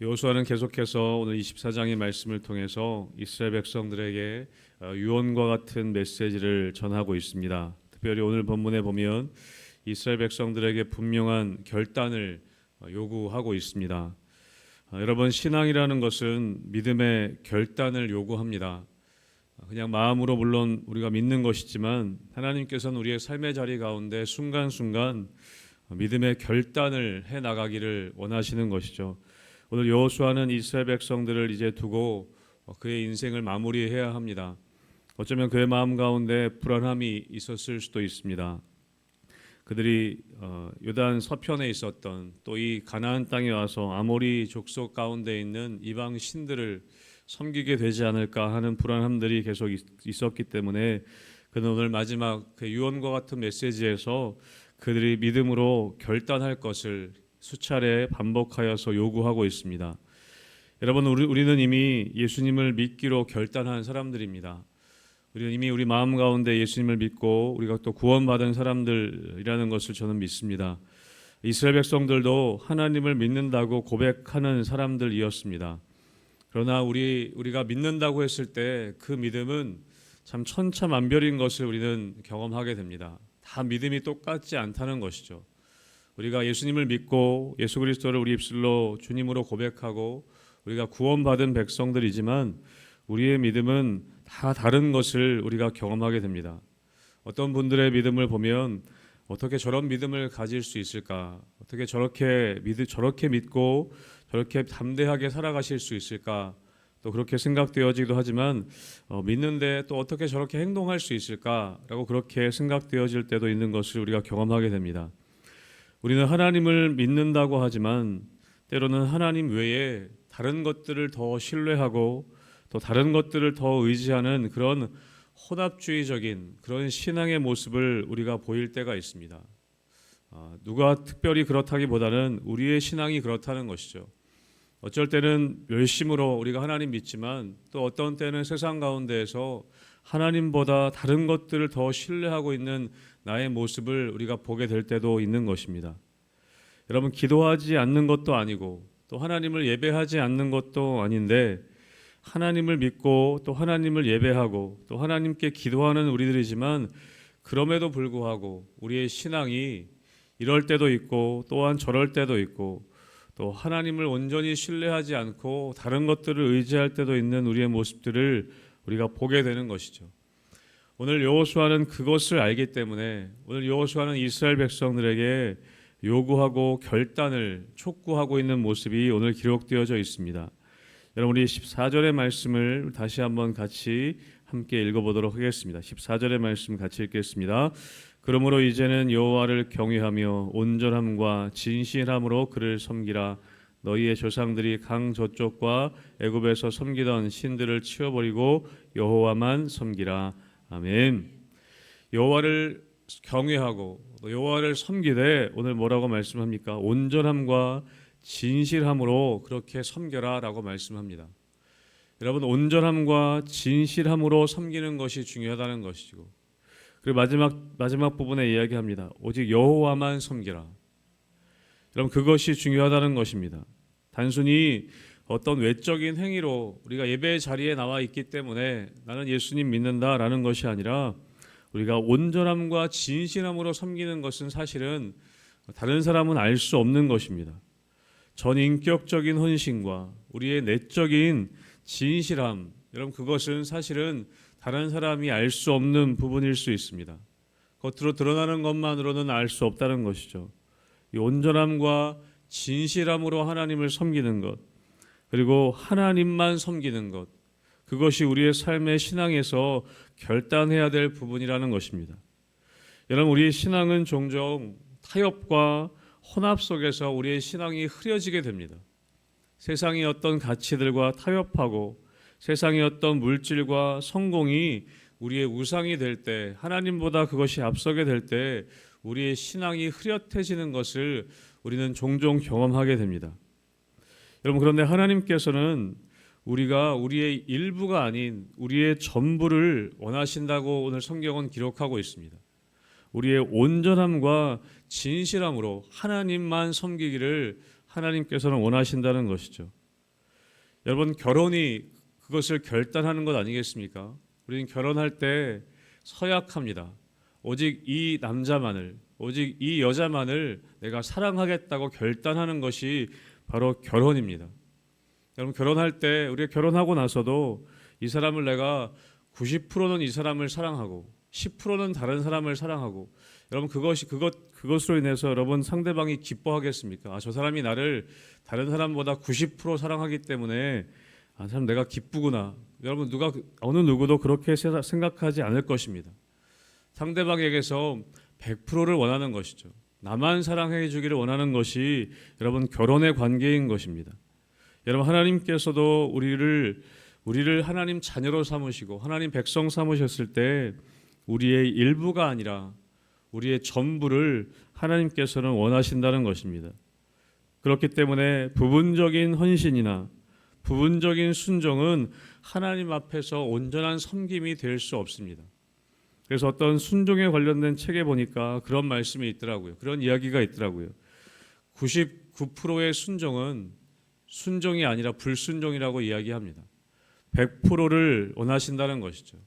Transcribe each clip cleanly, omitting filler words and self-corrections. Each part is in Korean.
여호수아는 계속해서 오늘 24장의 말씀을 통해서 이스라엘 백성들에게 유언과 같은 메시지를 전하고 있습니다. 특별히 오늘 본문에 보면 이스라엘 백성들에게 분명한 결단을 요구하고 있습니다. 여러분, 신앙이라는 것은 믿음의 결단을 요구합니다. 그냥 마음으로 물론 우리가 믿는 것이지만 하나님께서는 우리의 삶의 자리 가운데 순간순간 믿음의 결단을 해 나가기를 원하시는 것이죠. 오늘 여호수아는 이스라엘 백성들을 이제 두고 그의 인생을 마무리해야 합니다. 어쩌면 그의 마음 가운데 불안함이 있었을 수도 있습니다. 그들이 요단 서편에 있었던 또 이 가나안 땅에 와서 아모리 족속 가운데 있는 이방 신들을 섬기게 되지 않을까 하는 불안함들이 계속 있었기 때문에 그는 오늘 마지막 그 유언과 같은 메시지에서 그들이 믿음으로 결단할 것을 수차례 반복하여서 요구하고 있습니다. 여러분, 우리는 이미 예수님을 믿기로 결단한 사람들입니다. 우리는 이미 우리 마음 가운데 예수님을 믿고 우리가 또 구원받은 사람들이라는 것을 저는 믿습니다. 이스라엘 백성들도 하나님을 믿는다고 고백하는 사람들이었습니다. 그러나 우리가 믿는다고 했을 때 그 믿음은 참 천차만별인 것을 우리는 경험하게 됩니다. 다 믿음이 똑같지 않다는 것이죠. 우리가 예수님을 믿고 예수 그리스도를 우리 입술로 주님으로 고백하고 우리가 구원받은 백성들이지만 우리의 믿음은 다 다른 것을 우리가 경험하게 됩니다. 어떤 분들의 믿음을 보면 어떻게 저런 믿음을 가질 수 있을까? 어떻게 저렇게 믿고 저렇게 담대하게 살아가실 수 있을까? 또 그렇게 생각되어지기도 하지만 믿는데 또 어떻게 저렇게 행동할 수 있을까라고 그렇게 생각되어질 때도 있는 것을 우리가 경험하게 됩니다. 우리는 하나님을 믿는다고 하지만 때로는 하나님 외에 다른 것들을 더 신뢰하고 또 다른 것들을 더 의지하는 그런 혼합주의적인 그런 신앙의 모습을 우리가 보일 때가 있습니다. 누가 특별히 그렇다기보다는 우리의 신앙이 그렇다는 것이죠. 어쩔 때는 열심으로 우리가 하나님 믿지만 또 어떤 때는 세상 가운데에서 하나님보다 다른 것들을 더 신뢰하고 있는 나의 모습을 우리가 보게 될 때도 있는 것입니다. 여러분, 기도하지 않는 것도 아니고 또 하나님을 예배하지 않는 것도 아닌데 하나님을 믿고 또 하나님을 예배하고 또 하나님께 기도하는 우리들이지만 그럼에도 불구하고 우리의 신앙이 이럴 때도 있고 또한 저럴 때도 있고 또 하나님을 온전히 신뢰하지 않고 다른 것들을 의지할 때도 있는 우리의 모습들을 우리가 보게 되는 것이죠. 오늘 여호수아는 그것을 알기 때문에 오늘 여호수아는 이스라엘 백성들에게 요구하고 결단을 촉구하고 있는 모습이 오늘 기록되어져 있습니다. 여러분, 우리 14절의 말씀을 다시 한번 같이 함께 읽어보도록 하겠습니다. 14절의 말씀 같이 읽겠습니다. 그러므로 이제는 여호와를 경외하며 온전함과 진실함으로 그를 섬기라. 너희의 조상들이 강 저쪽과 애굽에서 섬기던 신들을 치워버리고 여호와만 섬기라. 아멘. 여호와를 경외하고 여호와를 섬기되 오늘 뭐라고 말씀합니까? 온전함과 진실함으로 그렇게 섬겨라 라고 말씀합니다. 여러분, 온전함과 진실함으로 섬기는 것이 중요하다는 것이고 그리고 마지막 부분에 이야기합니다. 오직 여호와만 섬기라. 여러분, 그것이 중요하다는 것입니다. 단순히 어떤 외적인 행위로 우리가 예배의 자리에 나와 있기 때문에 나는 예수님 믿는다라는 것이 아니라 우리가 온전함과 진실함으로 섬기는 것은 사실은 다른 사람은 알 수 없는 것입니다. 전인격적인 헌신과 우리의 내적인 진실함, 여러분, 그것은 사실은 다른 사람이 알 수 없는 부분일 수 있습니다. 겉으로 드러나는 것만으로는 알 수 없다는 것이죠. 이 온전함과 진실함으로 하나님을 섬기는 것, 그리고 하나님만 섬기는 것, 그것이 우리의 삶의 신앙에서 결단해야 될 부분이라는 것입니다. 여러분, 우리의 신앙은 종종 타협과 혼합 속에서 우리의 신앙이 흐려지게 됩니다. 세상의 어떤 가치들과 타협하고 세상의 어떤 물질과 성공이 우리의 우상이 될 때, 하나님보다 그것이 앞서게 될 때 우리의 신앙이 흐릿해지는 것을 우리는 종종 경험하게 됩니다. 여러분, 그런데 하나님께서는 우리가 우리의 일부가 아닌 우리의 전부를 원하신다고 오늘 성경은 기록하고 있습니다. 우리의 온전함과 진실함으로 하나님만 섬기기를 하나님께서는 원하신다는 것이죠. 여러분, 결혼이 그것을 결단하는 것 아니겠습니까? 우리는 결혼할 때 서약합니다. 오직 이 남자만을, 오직 이 여자만을 내가 사랑하겠다고 결단하는 것이 바로 결혼입니다. 여러분, 결혼할 때 우리가 결혼하고 나서도 이 사람을 내가 90%는 이 사람을 사랑하고 10%는 다른 사람을 사랑하고, 여러분, 그것으로 인해서 여러분 상대방이 기뻐하겠습니까? 저 사람이 나를 다른 사람보다 90% 사랑하기 때문에 참 내가 기쁘구나. 여러분, 어느 누구도 그렇게 생각하지 않을 것입니다. 상대방에게서 100%를 원하는 것이죠. 나만 사랑해 주기를 원하는 것이 여러분 결혼의 관계인 것입니다. 여러분, 하나님께서도 우리를 하나님 자녀로 삼으시고 하나님 백성 삼으셨을 때 우리의 일부가 아니라 우리의 전부를 하나님께서는 원하신다는 것입니다. 그렇기 때문에 부분적인 헌신이나 부분적인 순종은 하나님 앞에서 온전한 섬김이 될 수 없습니다. 그래서 어떤 순종에 관련된 책에 보니까 그런 말씀이 있더라고요. 그런 이야기가 있더라고요. 99%의 순종은 순종이 아니라 불순종이라고 이야기합니다. 100%를 원하신다는 것이죠.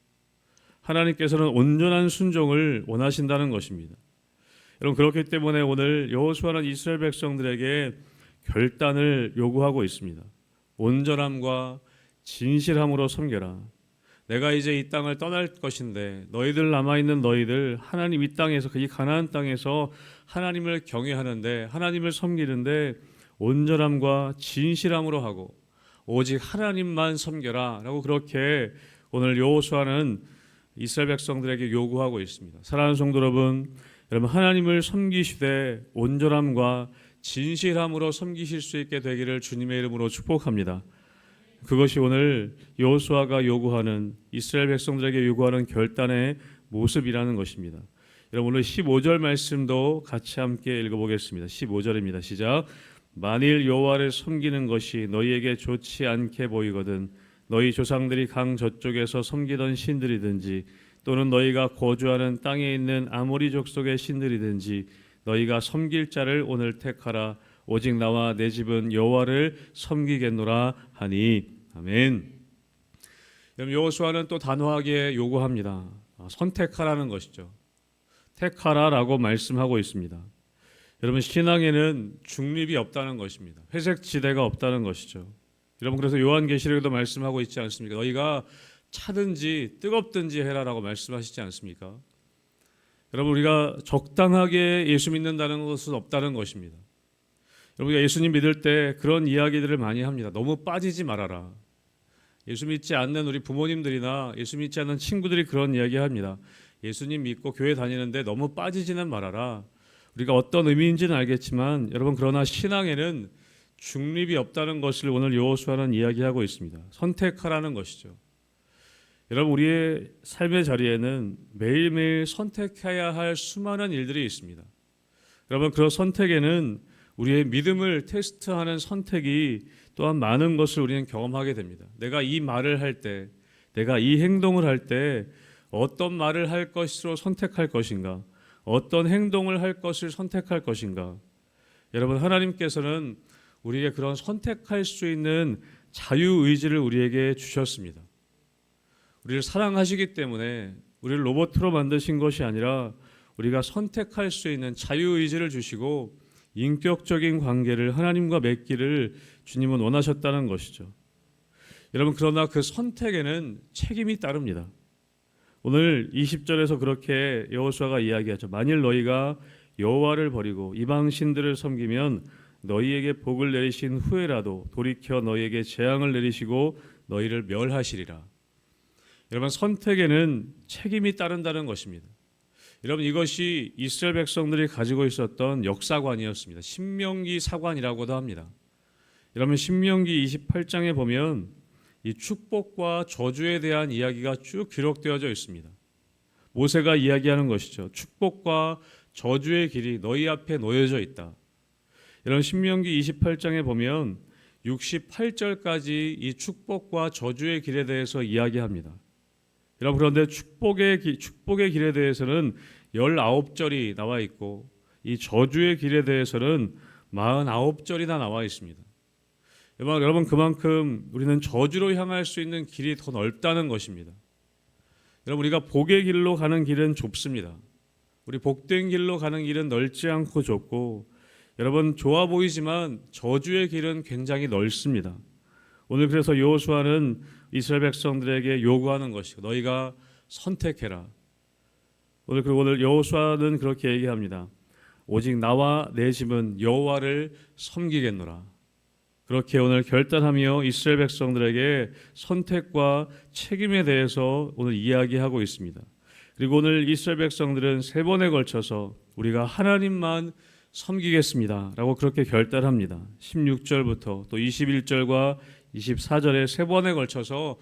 하나님께서는 온전한 순종을 원하신다는 것입니다. 여러분, 그렇기 때문에 오늘 여호수아는 이스라엘 백성들에게 결단을 요구하고 있습니다. 온전함과 진실함으로 섬겨라. 내가 이제 이 땅을 떠날 것인데 너희들 남아있는 너희들 하나님 이 땅에서, 이 가나안 땅에서 하나님을 경외하는데, 하나님을 섬기는데 온전함과 진실함으로 하고 오직 하나님만 섬겨라 라고, 그렇게 오늘 여호수아는 이스라엘 백성들에게 요구하고 있습니다. 사랑하는 성도 여러분, 하나님을 섬기시되 온전함과 진실함으로 섬기실 수 있게 되기를 주님의 이름으로 축복합니다. 그것이 오늘 여호수아가 요구하는, 이스라엘 백성들에게 요구하는 결단의 모습이라는 것입니다. 여러분, 오늘 15절 말씀도 같이 함께 읽어보겠습니다. 15절입니다. 시작. 만일 여호와를 섬기는 것이 너희에게 좋지 않게 보이거든 너희 조상들이 강 저쪽에서 섬기던 신들이든지 또는 너희가 거주하는 땅에 있는 아모리 족속의 신들이든지 너희가 섬길 자를 오늘 택하라. 오직 나와 내 집은 여호와를 섬기겠노라 하니. 아멘. 여호수아는 또 단호하게 요구합니다. 선택하라는 것이죠. 택하라라고 말씀하고 있습니다. 여러분, 신앙에는 중립이 없다는 것입니다. 회색 지대가 없다는 것이죠. 여러분, 그래서 요한계시록에도 말씀하고 있지 않습니까? 너희가 차든지 뜨겁든지 해라라고 말씀하시지 않습니까? 여러분, 우리가 적당하게 예수 믿는다는 것은 없다는 것입니다. 여러분, 예수님 믿을 때 그런 이야기들을 많이 합니다. 너무 빠지지 말아라. 예수 믿지 않는 우리 부모님들이나 예수 믿지 않는 친구들이 그런 이야기합니다. 예수님 믿고 교회 다니는데 너무 빠지지는 말아라. 우리가 어떤 의미인지는 알겠지만 여러분, 그러나 신앙에는 중립이 없다는 것을 오늘 여호수아는 이야기하고 있습니다. 선택하라는 것이죠. 여러분, 우리의 삶의 자리에는 매일매일 선택해야 할 수많은 일들이 있습니다. 여러분, 그런 선택에는 우리의 믿음을 테스트하는 선택이 또한 많은 것을 우리는 경험하게 됩니다. 내가 이 말을 할 때, 내가 이 행동을 할 때 어떤 말을 할 것으로 선택할 것인가, 어떤 행동을 할 것을 선택할 것인가. 여러분, 하나님께서는 우리에게 그런 선택할 수 있는 자유의지를 우리에게 주셨습니다. 우리를 사랑하시기 때문에 우리를 로봇으로 만드신 것이 아니라 우리가 선택할 수 있는 자유의지를 주시고 인격적인 관계를 하나님과 맺기를 주님은 원하셨다는 것이죠. 여러분, 그러나 그 선택에는 책임이 따릅니다. 오늘 20절에서 그렇게 여호수아가 이야기하죠. 만일 너희가 여호와를 버리고 이방 신들을 섬기면 너희에게 복을 내리신 후에라도 돌이켜 너희에게 재앙을 내리시고 너희를 멸하시리라. 여러분, 선택에는 책임이 따른다는 것입니다. 여러분, 이것이 이스라엘 백성들이 가지고 있었던 역사관이었습니다. 신명기 사관이라고도 합니다. 여러분, 신명기 28장에 보면 이 축복과 저주에 대한 이야기가 쭉 기록되어져 있습니다. 모세가 이야기하는 것이죠. 축복과 저주의 길이 너희 앞에 놓여져 있다. 여러분, 신명기 28장에 보면 68절까지 이 축복과 저주의 길에 대해서 이야기합니다. 여러분, 그런데 축복의 길에 대해서는 19절이 나와 있고 이 저주의 길에 대해서는 49절이나 나와 있습니다. 여러분 그만큼 우리는 저주로 향할 수 있는 길이 더 넓다는 것입니다. 여러분 우리가 복의 길로 가는 길은 좁습니다. 우리 복된 길로 가는 길은 넓지 않고 좁고 여러분 좋아 보이지만 저주의 길은 굉장히 넓습니다. 오늘 그래서 여호수아는 이스라엘 백성들에게 요구하는 것이고 너희가 선택해라. 오늘 여호수아는 그렇게 얘기합니다. 오직 나와 내 집은 여호와를 섬기겠노라. 그렇게 오늘 결단하며 이스라엘 백성들에게 선택과 책임에 대해서 오늘 이야기하고 있습니다. 그리고 오늘 이스라엘 백성들은 세 번에 걸쳐서 우리가 하나님만 섬기겠습니다 라고 그렇게 결단합니다. 16절부터 또 21절과 24절에 세 번에 걸쳐서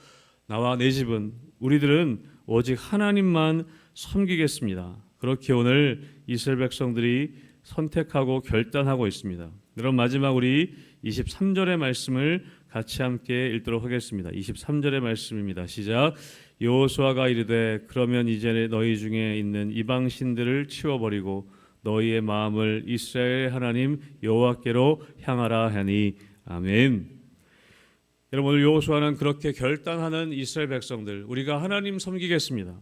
나와 내 집은 우리들은 오직 하나님만 섬기겠습니다. 그렇게 오늘 이스라엘 백성들이 선택하고 결단하고 있습니다. 그럼 마지막 우리 23절의 말씀을 같이 함께 읽도록 하겠습니다. 23절의 말씀입니다. 시작. 여호수아가 이르되 그러면 이제 너희 중에 있는 이방 신들을 치워버리고 너희의 마음을 이스라엘 하나님 여호와께로 향하라 하니 아멘. 여러분 오늘 여호수아는 그렇게 결단하는 이스라엘 백성들 우리가 하나님 섬기겠습니다.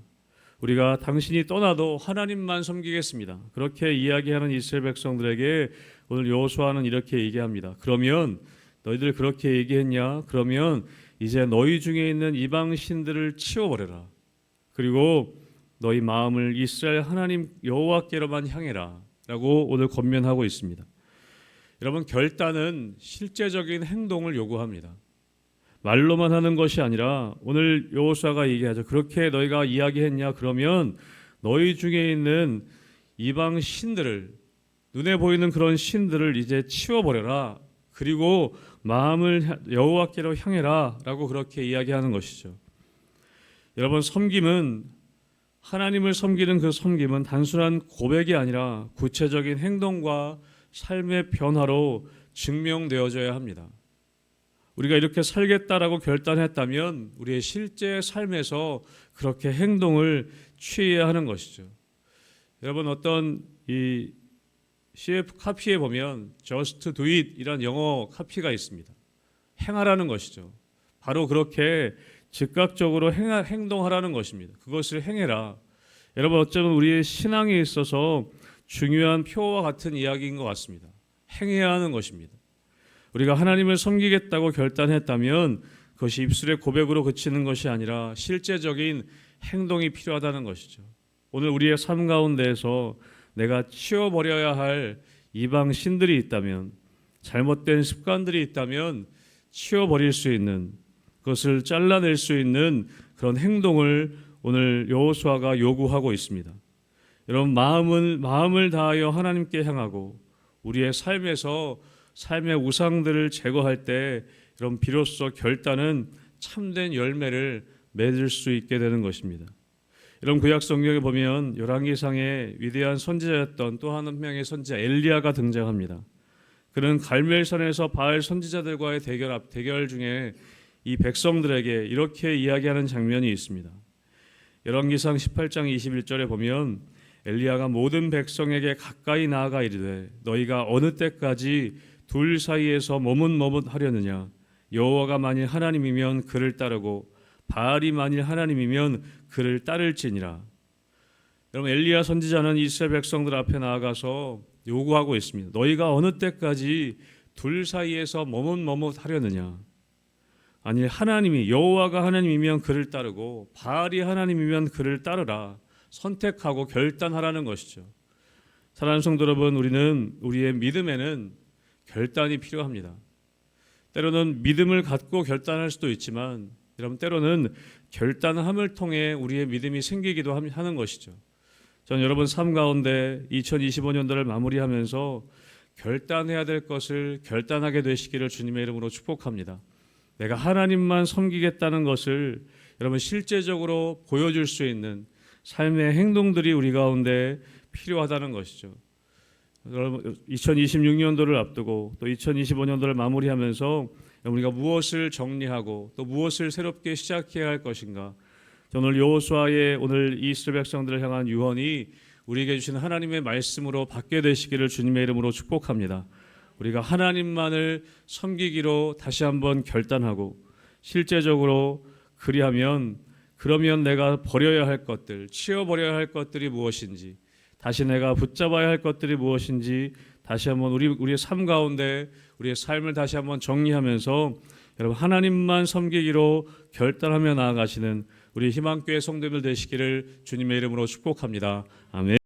우리가 당신이 떠나도 하나님만 섬기겠습니다. 그렇게 이야기하는 이스라엘 백성들에게 오늘 여호수아는 이렇게 얘기합니다. 그러면 너희들 그렇게 얘기했냐? 그러면 이제 너희 중에 있는 이방 신들을 치워버려라. 그리고 너희 마음을 이스라엘 하나님 여호와께로만 향해라 라고 오늘 권면하고 있습니다. 여러분 결단은 실제적인 행동을 요구합니다. 말로만 하는 것이 아니라 오늘 여호수아가 얘기하죠. 그렇게 너희가 이야기했냐? 그러면 너희 중에 있는 이방 신들을 눈에 보이는 그런 신들을 이제 치워버려라. 그리고 마음을 여호와께로 향해라 라고 그렇게 이야기하는 것이죠. 여러분 섬김은 하나님을 섬기는 그 섬김은 단순한 고백이 아니라 구체적인 행동과 삶의 변화로 증명되어져야 합니다. 우리가 이렇게 살겠다라고 결단했다면 우리의 실제 삶에서 그렇게 행동을 취해야 하는 것이죠. 여러분 어떤 이 CF 카피에 보면 Just do it 이란 영어 카피가 있습니다. 행하라는 것이죠. 바로 그렇게 즉각적으로 행동하라는 것입니다. 그것을 행해라. 여러분 어쩌면 우리의 신앙에 있어서 중요한 표와 같은 이야기인 것 같습니다. 행해야 하는 것입니다. 우리가 하나님을 섬기겠다고 결단했다면 그것이 입술의 고백으로 그치는 것이 아니라 실제적인 행동이 필요하다는 것이죠. 오늘 우리의 삶 가운데에서 내가 치워버려야 할 이방 신들이 있다면 잘못된 습관들이 있다면 치워버릴 수 있는 그것을 잘라낼 수 있는 그런 행동을 오늘 여호수아가 요구하고 있습니다. 여러분 마음을 다하여 하나님께 향하고 우리의 삶에서 삶의 우상들을 제거할 때 여러분 비로소 결단은 참된 열매를 맺을 수 있게 되는 것입니다. 여러분 구약 성경에 보면 열왕기상의 위대한 선지자였던 또 한 명의 선지자 엘리야가 등장합니다. 그는 갈멜산에서 바알 선지자들과의 대결 중에 이 백성들에게 이렇게 이야기하는 장면이 있습니다. 열왕기상 18장 21절에 보면 엘리야가 모든 백성에게 가까이 나아가 이르되 너희가 어느 때까지 둘 사이에서 머뭇머뭇하려느냐? 여호와가 만일 하나님이면 그를 따르고 바알이 만일 하나님이면 그를 따를지니라. 여러분 엘리야 선지자는 이스라엘 백성들 앞에 나아가서 요구하고 있습니다. 너희가 어느 때까지 둘 사이에서 머뭇머뭇하려느냐? 아니 하나님이 여호와가 하나님이면 그를 따르고 바알이 하나님이면 그를 따르라. 선택하고 결단하라는 것이죠. 사랑하는 성도 여러분, 우리는 우리의 믿음에는 결단이 필요합니다. 때로는 믿음을 갖고 결단할 수도 있지만 여러분 때로는 결단함을 통해 우리의 믿음이 생기기도 하는 것이죠. 저는 여러분 삶 가운데 2025년도를 마무리하면서 결단해야 될 것을 결단하게 되시기를 주님의 이름으로 축복합니다. 내가 하나님만 섬기겠다는 것을 여러분 실제적으로 보여줄 수 있는 삶의 행동들이 우리 가운데 필요하다는 것이죠. 여러분 2026년도를 앞두고 또 2025년도를 마무리하면서 우리가 무엇을 정리하고 또 무엇을 새롭게 시작해야 할 것인가. 오늘 여호수아의 오늘 이스라엘 백성들을 향한 유언이 우리에게 주신 하나님의 말씀으로 받게 되시기를 주님의 이름으로 축복합니다. 우리가 하나님만을 섬기기로 다시 한번 결단하고 실제적으로 그러면 내가 버려야 할 것들, 치워버려야 할 것들이 무엇인지, 다시 내가 붙잡아야 할 것들이 무엇인지 다시 한번 우리의 삶 가운데 우리의 삶을 다시 한번 정리하면서 여러분 하나님만 섬기기로 결단하며 나아가시는 우리 희망교회 성도들 되시기를 주님의 이름으로 축복합니다. 아멘.